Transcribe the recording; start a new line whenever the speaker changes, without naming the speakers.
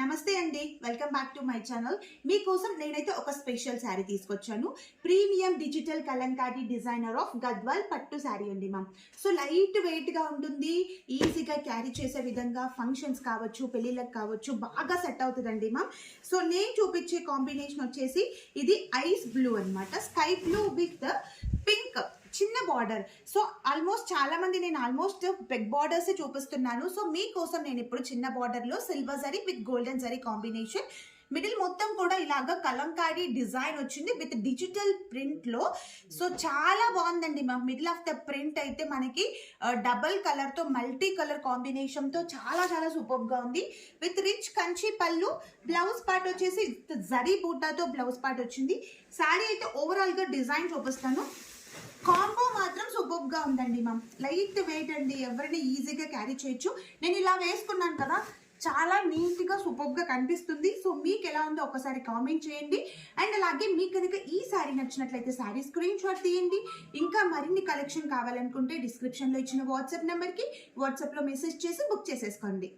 నమస్తే అండి, welcome back to my channel. మీకోసం నేనైతే ఒక స్పెషల్ శారీ తీసుకొచ్చాను. Premium digital Kalamkari designer of Gadwal పట్టు శారీ అండి మ్యామ్. సో లైట్ వెయిట్ గా ఉంటుంది, ఈజీగా క్యారీ చేసే విధంగా ఫంక్షన్స్ కావచ్చు, పెళ్ళిళ్ళకి కావచ్చు, బాగా సెట్ అవుతుందండి మ్యామ్. సో నేను చూపించే కాంబినేషన్ వచ్చేసి ఇది ఐస్ బ్లూ అనమాట, స్కై బ్లూ విత్ పింక్, చిన్న బార్డర్. సో ఆల్మోస్ట్ చాలా మంది నేను ఆల్మోస్ట్ బిగ్ బార్డర్స్ చూపిస్తున్నాను. సో మీకోసం నేను ఇప్పుడు చిన్న బార్డర్ లో silver zari with golden zari combination, middle మొత్తం కూడా ఇలాగా కలంకారీ డిజైన్ వచ్చింది విత్ డిజిటల్ ప్రింట్ లో. సో చాలా బాగుందండి మా మిడిల్ ఆఫ్ ద ప్రింట్ అయితే మనకి డబల్ కలర్ తో మల్టీ కలర్ కాంబినేషన్ తో చాలా చాలా సూపర్ గా ఉంది. విత్ రిచ్ కంచి పళ్ళు, బ్లౌజ్ పార్ట్ వచ్చేసి జరీ బూటాతో బ్లౌజ్ పార్ట్ వచ్చింది. శారీ అయితే ఓవరాల్ గా డిజైన్ చూపిస్తాను. కాంబో మాత్రం సూపర్ గా ఉందండి మ్యామ్. లైట్ వెయిట్ అండి, ఎవరిని ఈజీగా క్యారీ చేయొచ్చు. నేను ఇలా వేసుకున్నాను కదా, చాలా నీట్ గా సూపర్ గా కనిపిస్తుంది. సో మీకు ఎలా ఉందో ఒకసారి కామెంట్ చేయండి. అండ్ అలాగే మీకు కనుక ఈ శారీ నచ్చినట్లయితే శారీ స్క్రీన్ షాట్ తీయండి. ఇంకా మరిన్ని కలెక్షన్ కావాలనుకుంటే డిస్క్రిప్షన్ లో ఇచ్చిన వాట్సాప్ నెంబర్ కి వాట్సాప్ లో మెసేజ్ చేసి బుక్ చేసేసుకోండి.